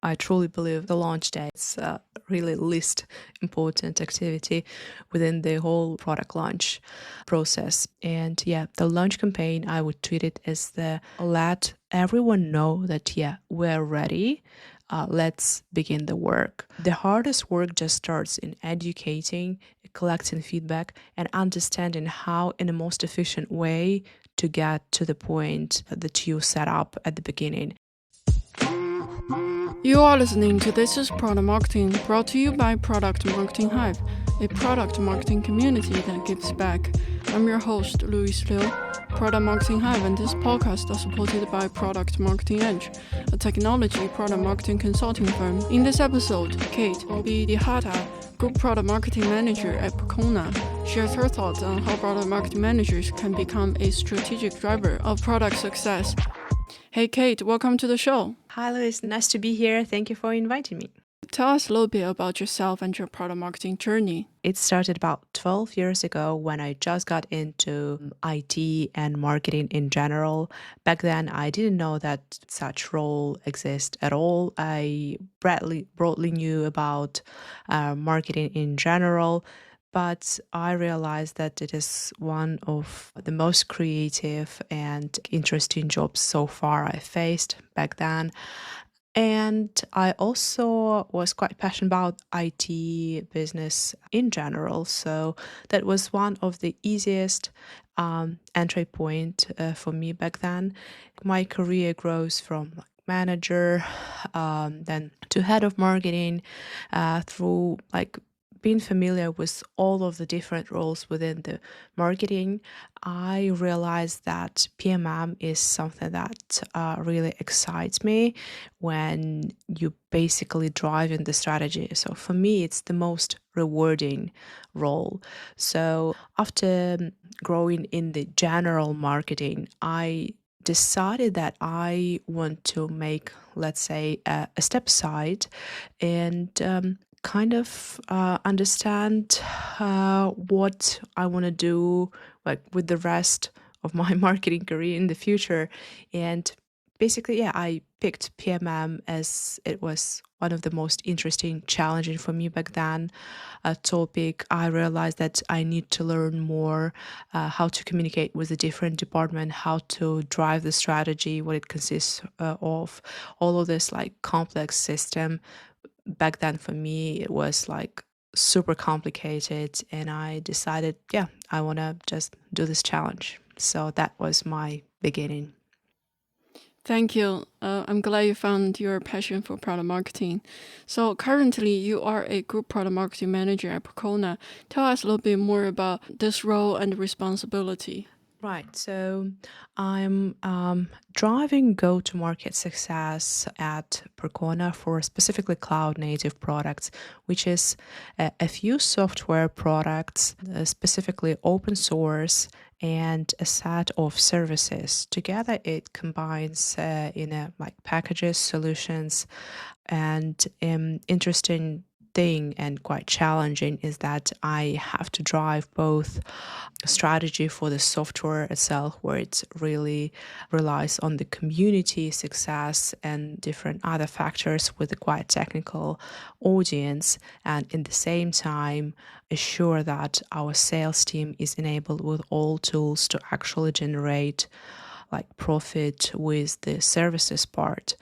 I truly believe the launch day is really least important activity within the whole product launch process. And yeah, the launch campaign, I would treat it as the let everyone know that, yeah, we're ready. Let's begin the work. The hardest work just starts in educating, collecting feedback, and understanding how, in the most efficient way, to get to the point that you set up at the beginning. You are listening to This is Product Marketing, brought to you by Product Marketing Hive, a product marketing community that gives back. I'm your host, Louise Liu. Product Marketing Hive and this podcast are supported by Product Marketing Edge, a technology product marketing consulting firm. In this episode, Kate Obiidykhata, Group Product Marketing Manager at Percona, shares her thoughts on how product marketing managers can become a strategic driver of product success. Hey Kate, welcome to the show. Hi Louise, nice to be here. Thank you for inviting me. Tell us a little bit about yourself and your product marketing journey. It started about 12 years ago when I just got into IT and marketing in general. Back then, I didn't know that such role exists at all. I broadly knew about marketing in general, but I realized that it is one of the most creative and interesting jobs so far I faced back then. And I also was quite passionate about IT business in general. So that was one of the easiest entry point for me back then. My career grows from manager, then to head of marketing, through being familiar with all of the different roles within the marketing. I realized that PMM is something that really excites me when you basically drive in the strategy. So for me, it's the most rewarding role. So after growing in the general marketing, I decided that I want to make, let's say, a step aside and kind of understand what I want to do with the rest of my marketing career in the future. And basically, yeah, I picked PMM as it was one of the most interesting, challenging for me back then topic. I realized that I need to learn more how to communicate with the different department, how to drive the strategy, what it consists of, all of this complex system. Back then for me it was super complicated, and I decided, yeah, I want to just do this challenge. So that was my beginning. Thank you. I'm glad you found your passion for product marketing. So currently you are a group product marketing manager at Percona. Tell us a little bit more about this role and responsibility. Right. So I'm driving go-to-market success at Percona for specifically cloud-native products, which is a few software products, specifically open source, and a set of services. Together, it combines packages, solutions, and interesting thing and quite challenging is that I have to drive both strategy for the software itself, where it really relies on the community success and different other factors with a quite technical audience, and in the same time assure that our sales team is enabled with all tools to actually generate profit with the services part.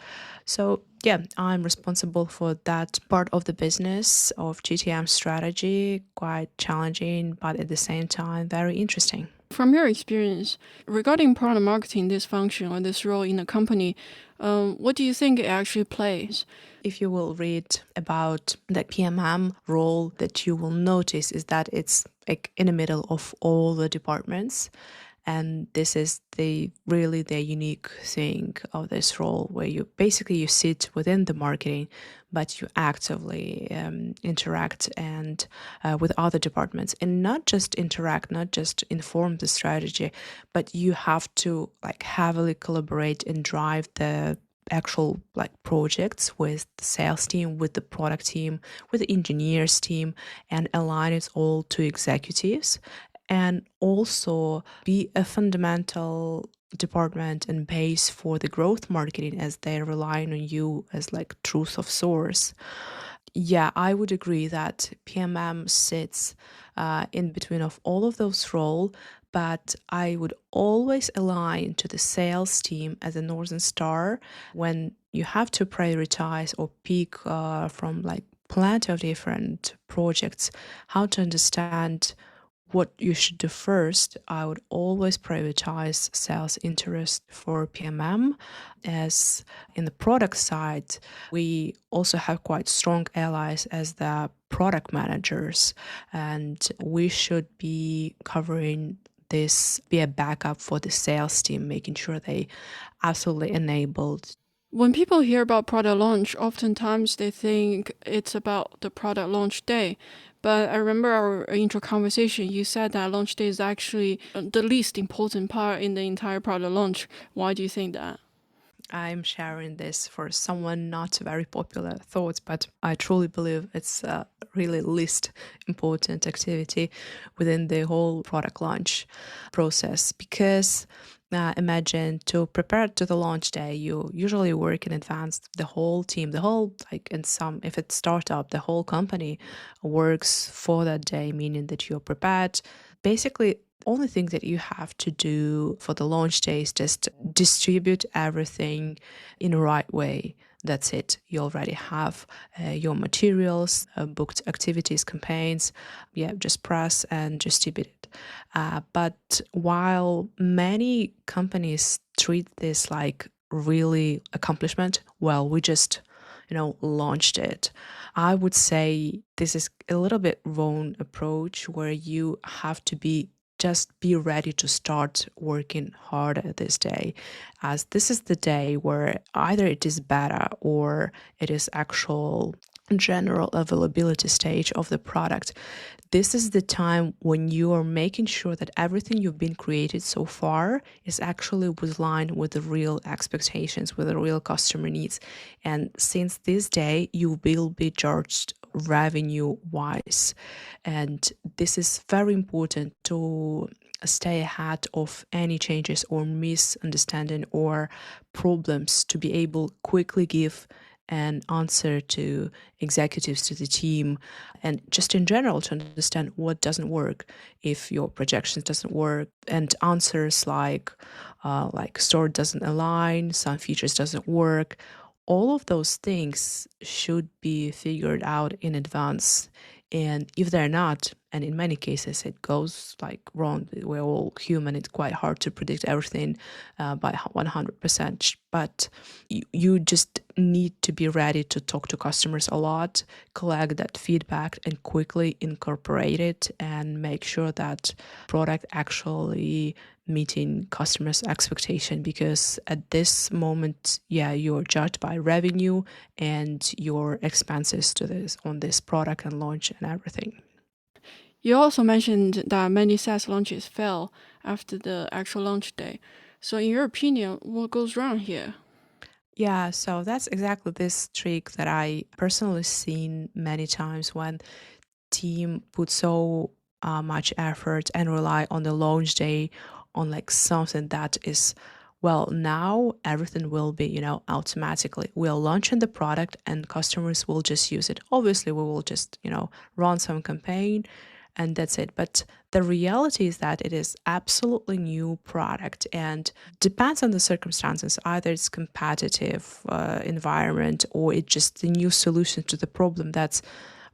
So yeah, I'm responsible for that part of the business of GTM strategy. Quite challenging, but at the same time, very interesting. From your experience, regarding product marketing, this function or this role in a company, what do you think it actually plays? If you will read about the PMM role, that you will notice is that it's in the middle of all the departments. And this is the unique thing of this role, where you sit within the marketing, but you actively interact and with other departments, and not just interact, not just inform the strategy, but you have to heavily collaborate and drive the actual projects with the sales team, with the product team, with the engineers team, and align it all to executives, and also be a fundamental department and base for the growth marketing, as they're relying on you as like truth of source. Yeah, I would agree that PMM sits in between of all of those roles, but I would always align to the sales team as a Northern Star when you have to prioritize or pick from like plenty of different projects, how to understand what you should do first. I would always prioritize sales interest for PMM, as in the product side, we also have quite strong allies as the product managers, and we should be covering this, be a backup for the sales team, making sure they absolutely enabled. When people hear about product launch, oftentimes they think it's about the product launch day. But I remember our intro conversation, you said that launch day is actually the least important part in the entire product launch. Why do you think that? I'm sharing this for someone not very popular thoughts, but I truly believe it's a really least important activity within the whole product launch process. Because imagine, to prepare to the launch day, you usually work in advance. The whole team, the whole, like in some, if it's startup, the whole company works for that day, meaning that you're prepared. Basically, only thing that you have to do for the launch day is just distribute everything in the right way. That's it. You already have your materials, booked activities, campaigns. Yeah, just press and distribute it. But while many companies treat this like really accomplishment, well, we just launched it. I would say this is a little bit wrong approach, where you have to just be ready to start working harder this day, as this is the day where either it is beta or it is actual general availability stage of the product. This is the time when you are making sure that everything you've been created so far is actually with line with the real expectations, with the real customer needs. And since this day, you will be judged revenue wise. And this is very important to stay ahead of any changes or misunderstanding or problems, to be able quickly give an answer to executives, to the team, and just in general to understand what doesn't work, if your projections doesn't work, and answers like store doesn't align, some features doesn't work. All of those things should be figured out in advance. And if they're not, and in many cases it goes like wrong, we're all human, it's quite hard to predict everything by 100%. But you just need to be ready to talk to customers a lot, collect that feedback, and quickly incorporate it, and make sure that product actually meeting customers' expectation. Because at this moment, yeah, you're judged by revenue and your expenses to this on this product and launch and everything. You also mentioned that many SaaS launches fail after the actual launch day. So, in your opinion, what goes wrong here? Yeah, so that's exactly this trick that I personally seen many times, when team put so much effort and rely on the launch day on like something that is, well, now everything will be automatically, we'll launch in the product and customers will just use it. Obviously we will just run some campaign and that's it. But the reality is that it is absolutely new product, and depends on the circumstances. Either it's competitive environment, or it's just a new solution to the problem that's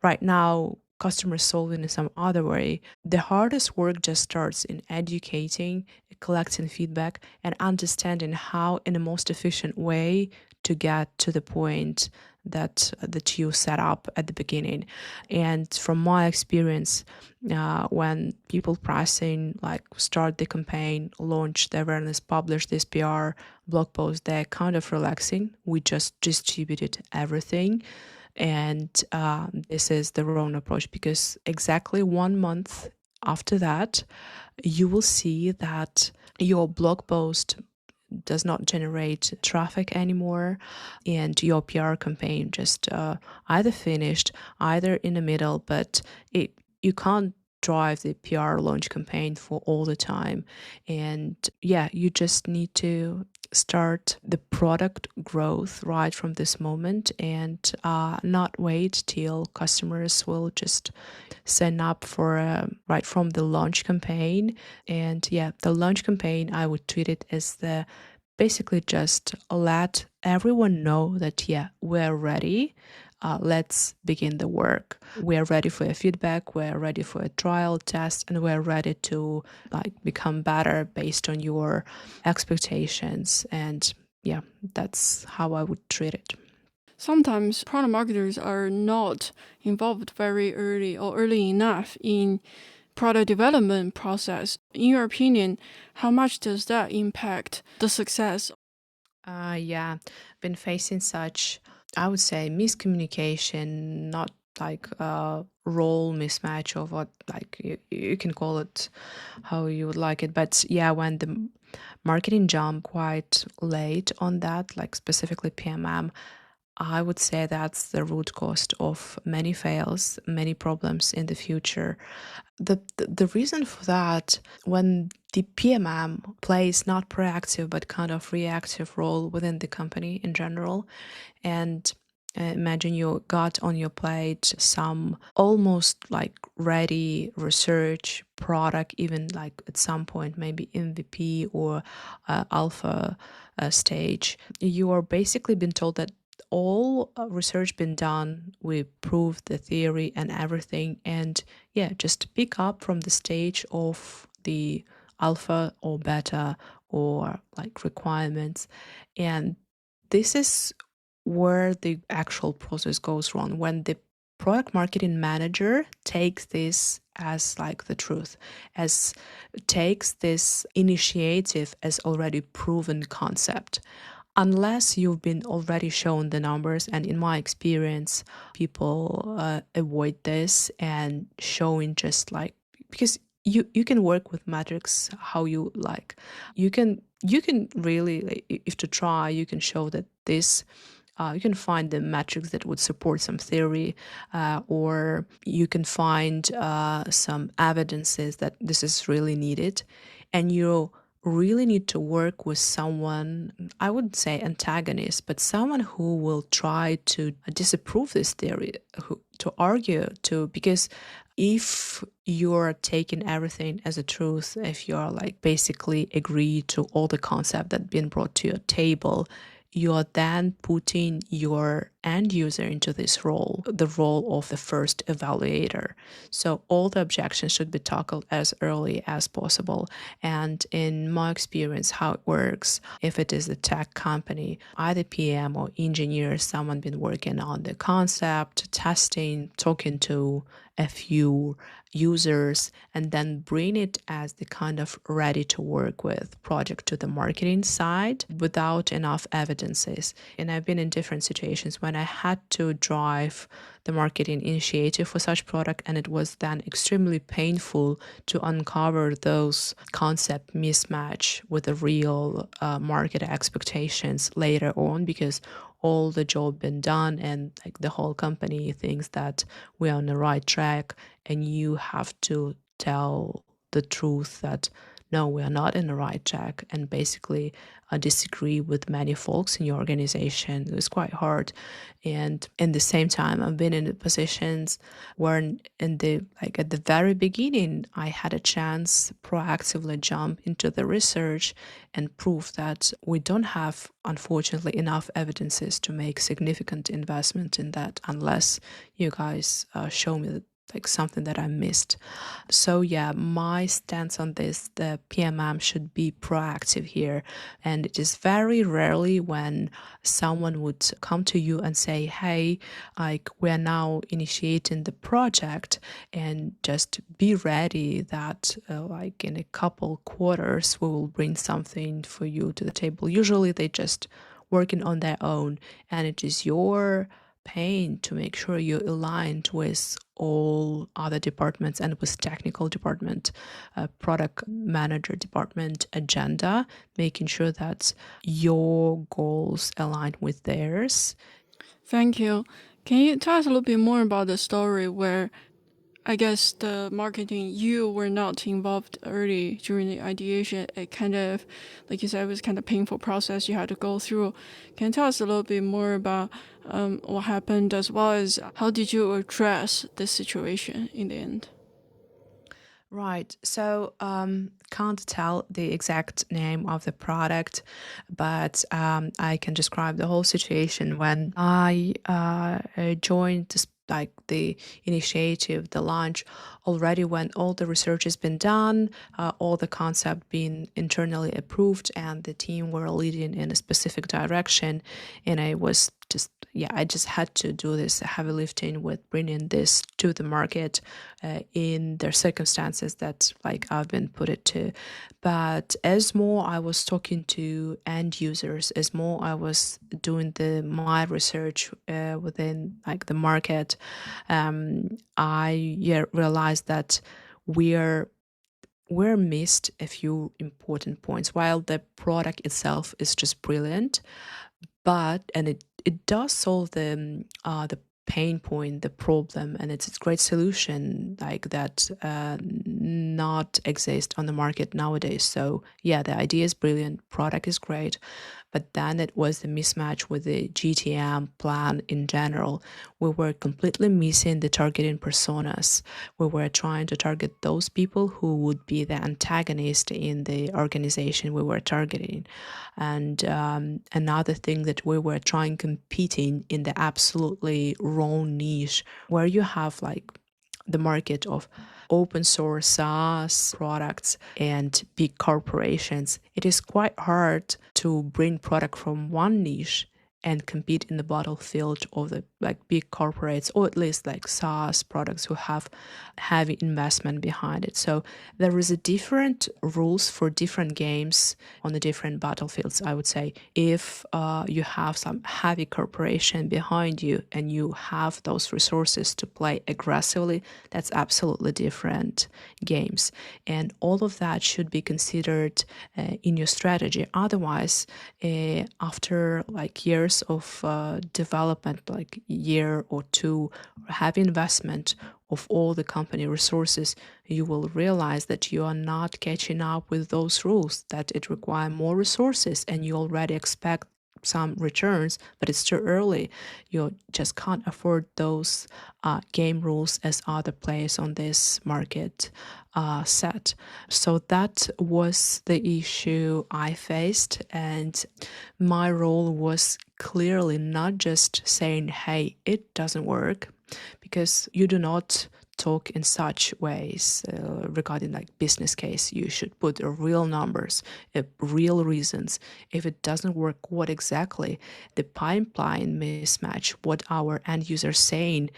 right now customers solving in some other way. The hardest work just starts in educating, collecting feedback, and understanding how in the most efficient way to get to the point that you set up at the beginning. And from my experience, when people pricing like start the campaign, launch the awareness, publish this PR blog post, they're kind of relaxing. We just distributed everything. And this is the wrong approach, because exactly 1 month after that, you will see that your blog post does not generate traffic anymore, and your PR campaign just either finished, either in the middle, but you can't drive the PR launch campaign for all the time. And yeah, you just need to start the product growth right from this moment, and not wait till customers will just sign up for right from the launch campaign. And yeah, the launch campaign, I would treat it as the basically just let everyone know that, yeah, we're ready. Let's begin the work. We're ready for a feedback. We're ready for a trial test, and we're ready to like become better based on your expectations. And yeah, that's how I would treat it. Sometimes product marketers are not involved very early or early enough in product development process. In your opinion, how much does that impact the success? Yeah, been facing such, I would say, miscommunication, not like a role mismatch or what, like you can call it how you would like it. But yeah, when the marketing jump quite late on that, like specifically PMM, I would say that's the root cause of many fails, many problems in the future. The reason for that, when the PMM plays not proactive but kind of reactive role within the company in general, and imagine you got on your plate some almost like ready research product, even like at some point maybe MVP or alpha stage. You are basically been told that all research been done, we proved the theory and everything, and yeah, just pick up from the stage of the alpha or beta or like requirements. And this is where the actual process goes wrong, when the product marketing manager takes this as like the truth, as takes this initiative as already proven concept, unless you've been already shown the numbers. And in my experience, people avoid this and showing just like, because you can work with metrics how you like. You can really, like, if to try, you can show that this, you can find the metrics that would support some theory, or you can find some evidences that this is really needed. And you really need to work with someone, I wouldn't say antagonist, but someone who will try to disapprove this theory, who, to argue to, because if you're taking everything as a truth, if you're like basically agree to all the concept that been brought to your table, you're then putting your end user into this role, the role of the first evaluator. So all the objections should be tackled as early as possible. And in my experience, how it works, if it is a tech company, either PM or engineer, someone been working on the concept, testing, talking to a few users, and then bring it as the kind of ready to work with project to the marketing side without enough evidences. And I've been in different situations when I had to drive the marketing initiative for such product, and it was then extremely painful to uncover those concept mismatch with the real market expectations later on, because all the job been done and like the whole company thinks that we're on the right track, and you have to tell the truth that no, we are not in the right track, and basically disagree with many folks in your organization. It was quite hard. And in the same time, I've been in the positions where in the like at the very beginning, I had a chance proactively jump into the research and prove that we don't have, unfortunately, enough evidences to make significant investment in that unless you guys show me that like something that I missed. So yeah, my stance on this, the PMM should be proactive here. And it is very rarely when someone would come to you and say, hey, like we're now initiating the project, and just be ready that like in a couple quarters we will bring something for you to the table. Usually they just working on their own, and it is your pain to make sure you're aligned with all other departments and with technical department, product manager department agenda, making sure that your goals align with theirs. Thank you. Can you tell us a little bit more about the story where I guess the marketing, you were not involved early during the ideation. It kind of, like you said, it was kind of painful process you had to go through. Can you tell us a little bit more about what happened, as well as how did you address this situation in the end? Right. So, can't tell the exact name of the product, but I can describe the whole situation when I joined this, like the initiative, the launch, already when all the research has been done, all the concept been internally approved, and the team were leading in a specific direction, and I was just yeah, I just had to do this heavy lifting with bringing this to the market in their circumstances that like I've been put it to. But as more I was talking to end users, as more I was doing my research within like the market, I realized that we're we're missed a few important points. While the product itself is just brilliant, but and it does solve the pain point, the problem, and it's a great solution like that not exist on the market nowadays. So yeah, the idea is brilliant, product is great, but then it was the mismatch with the GTM plan in general. We were completely missing the targeting personas. We were trying to target those people who would be the antagonist in the organization we were targeting. And another thing that we were trying competing in the absolutely wrong niche where you have like the market of open source SaaS products and big corporations. It is quite hard to bring product from one niche and compete in the battlefield of the like big corporates, or at least like SaaS products who have heavy investment behind it. So there is a different rules for different games on the different battlefields. I would say if you have some heavy corporation behind you and you have those resources to play aggressively, that's absolutely different games, and all of that should be considered in your strategy. Otherwise, after like years of development, like year or two, or heavy investment of all the company resources, you will realize that you are not catching up with those rules, that it requires more resources, and you already expect some returns, but it's too early. You just can't afford those game rules as other players on this market set. So that was the issue I faced, and my role was clearly not just saying, hey, it doesn't work, because you do not talk in such ways regarding like business case. You should put real numbers, real reasons. If it doesn't work, what exactly the pipeline mismatch, what our end users saying,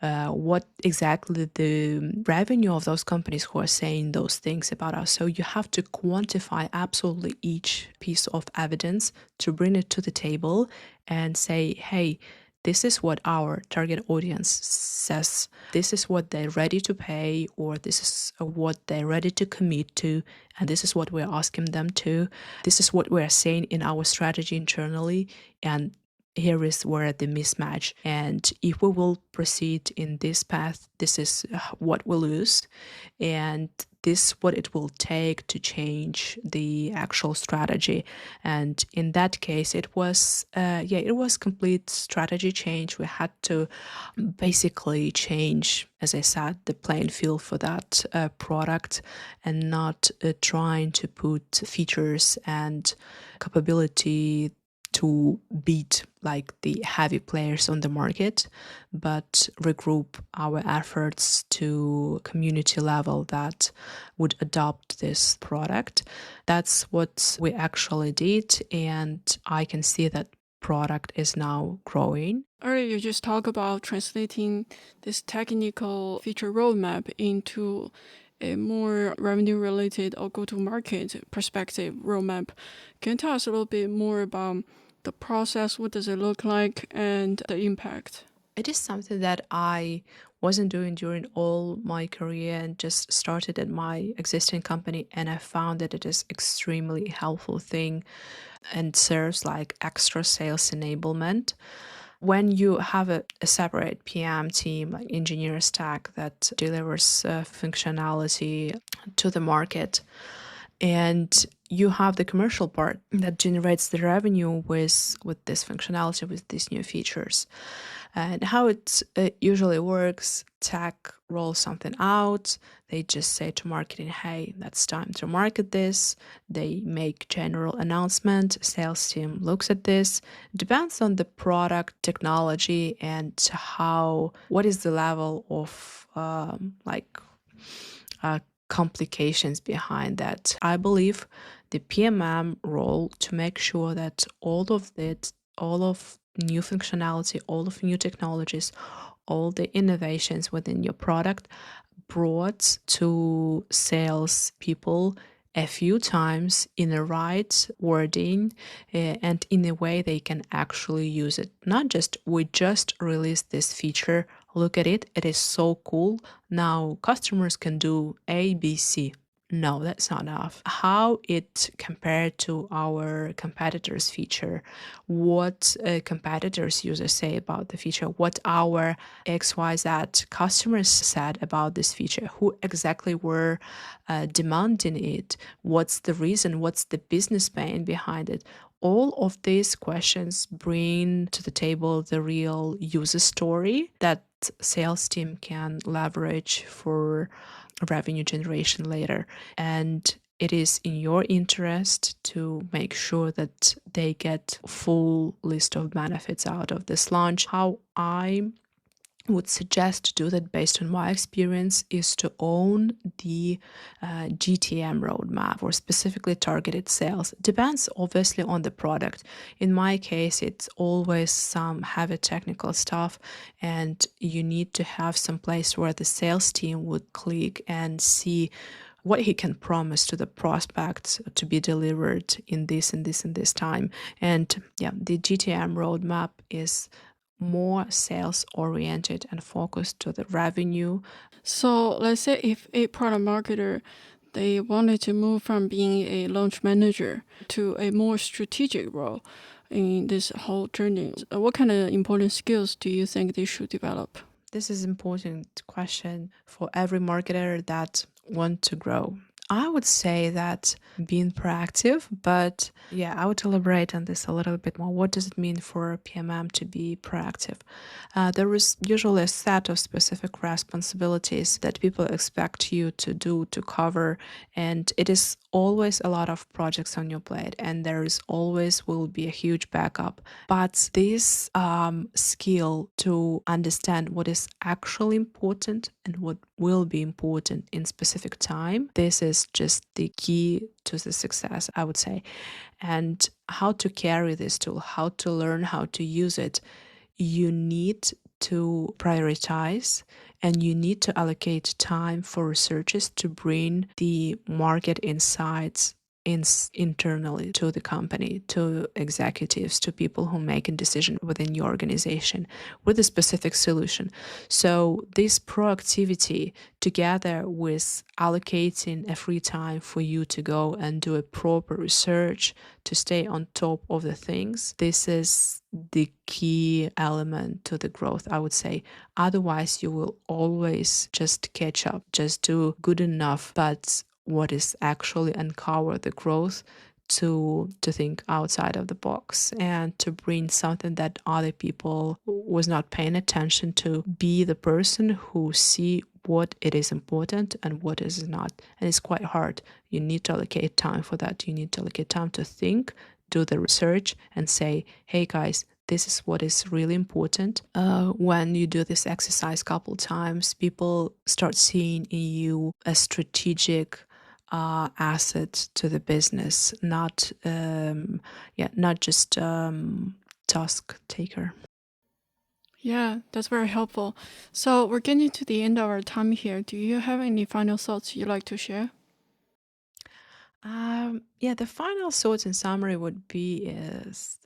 what exactly the revenue of those companies who are saying those things about us. So you have to quantify absolutely each piece of evidence to bring it to the table and say, hey, this is what our target audience says. This is what they're ready to pay, or this is what they're ready to commit to, and this is what we're asking them to. This is what we're saying in our strategy internally, and here is where the mismatch. And if we will proceed in this path, this is what we lose, and this what it will take to change the actual strategy. And in that case, it was it was complete strategy change. We had to basically change, as I said, the playing field for that product, and not trying to put features and capability to beat like the heavy players on the market, but regroup our efforts to community level that would adopt this product. That's what we actually did, and I can see that product is now growing. Earlier, you just talked about translating this technical feature roadmap into a more revenue-related or go-to-market perspective roadmap. Can you tell us a little bit more about the process? What does it look like, and the impact? It is something that I wasn't doing during all my career and just started at my existing company, and I found that it is extremely helpful thing and serves like extra sales enablement. When you have a separate PM team, like engineer stack, that delivers functionality to the market, and you have the commercial part that generates the revenue with this functionality, with these new features. And how it usually works, tech rolls something out. They just say to marketing, hey, that's time to market this. They make general announcement. Sales team looks at this. Depends on the product, technology, and what is the level of complications behind that. I believe the PMM role to make sure that all of new functionality, all of new technologies, all the innovations within your product brought to sales people a few times in the right wording and in a way they can actually use it. Not just, we just released this feature, look at it, it is so cool. Now customers can do A, B, C. No, that's not enough. How it compared to our competitors' feature, what competitors' users say about the feature, what our XYZ customers said about this feature, who exactly were demanding it, what's the reason, what's the business pain behind it. All of these questions bring to the table the real user story that sales team can leverage for revenue generation later. And it is in your interest to make sure that they get full list of benefits out of this launch. How I would suggest to do that based on my experience is to own the GTM roadmap or specifically targeted sales. It depends obviously on the product. In my case, it's always some heavy technical stuff, and you need to have some place where the sales team would click and see what he can promise to the prospects to be delivered in this and this and this time. And yeah, the GTM roadmap is more sales oriented and focused to the revenue. So let's say if a product marketer they wanted to move from being a launch manager to a more strategic role in this whole journey, what kind of important skills do you think they should develop? This is an important question for every marketer that want to grow. I would say that being proactive, but yeah, I would elaborate on this a little bit more. What does it mean for a PMM to be proactive? There is usually a set of specific responsibilities that people expect you to do, to cover, and it is always a lot of projects on your plate, and there is always will be a huge backup. But this skill to understand what is actually important and what will be important in specific time, this is just the key to the success, I would say. And how to carry this tool, how to learn how to use it, you need to prioritize and you need to allocate time for researchers to bring the market insights internally to the company, to executives, to people who make a decision within your organization with a specific solution. So this proactivity together with allocating a free time for you to go and do a proper research to stay on top of the things, this is the key element to the growth, I would say. Otherwise, you will always just catch up, just do good enough, but what is actually uncover the growth, to think outside of the box and to bring something that other people was not paying attention to, be the person who see what it is important and what is not. And it's quite hard. You need to allocate time for that. You need to allocate time to think, do the research, and say, hey guys, this is what is really important. When you do this exercise a couple times, people start seeing in you a strategic asset to the business, not just task taker. Yeah, that's very helpful. So we're getting to the end of our time here. Do you have any final thoughts you'd like to share? Yeah, the final thoughts in summary would be is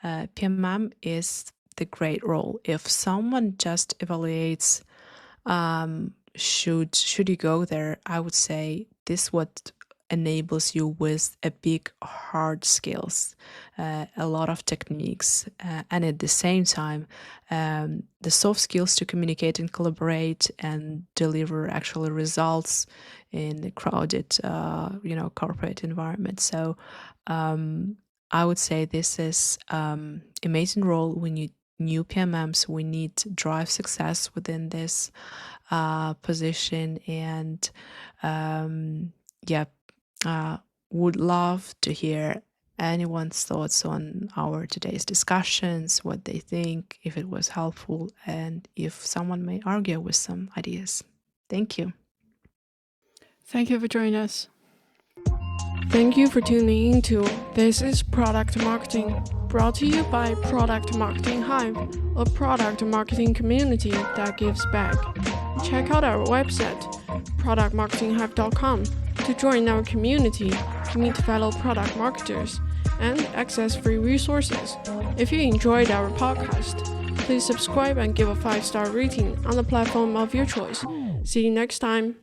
PMM is the great role. If someone just evaluates should you go there, I would say this what enables you with a big hard skills, a lot of techniques, and at the same time, the soft skills to communicate and collaborate and deliver actual results in the crowded, corporate environment. So I would say this is amazing role. We need new PMMs. We need to drive success within this position, and yeah, would love to hear anyone's thoughts on our today's discussions, what they think, if it was helpful, and if someone may argue with some ideas. Thank you. Thank you for joining us. Thank you for tuning into This is Product Marketing, brought to you by Product Marketing Hive, a product marketing community that gives back. Check out our website, productmarketinghive.com, to join our community, meet fellow product marketers, and access free resources. If you enjoyed our podcast, please subscribe and give a 5-star rating on the platform of your choice. See you next time.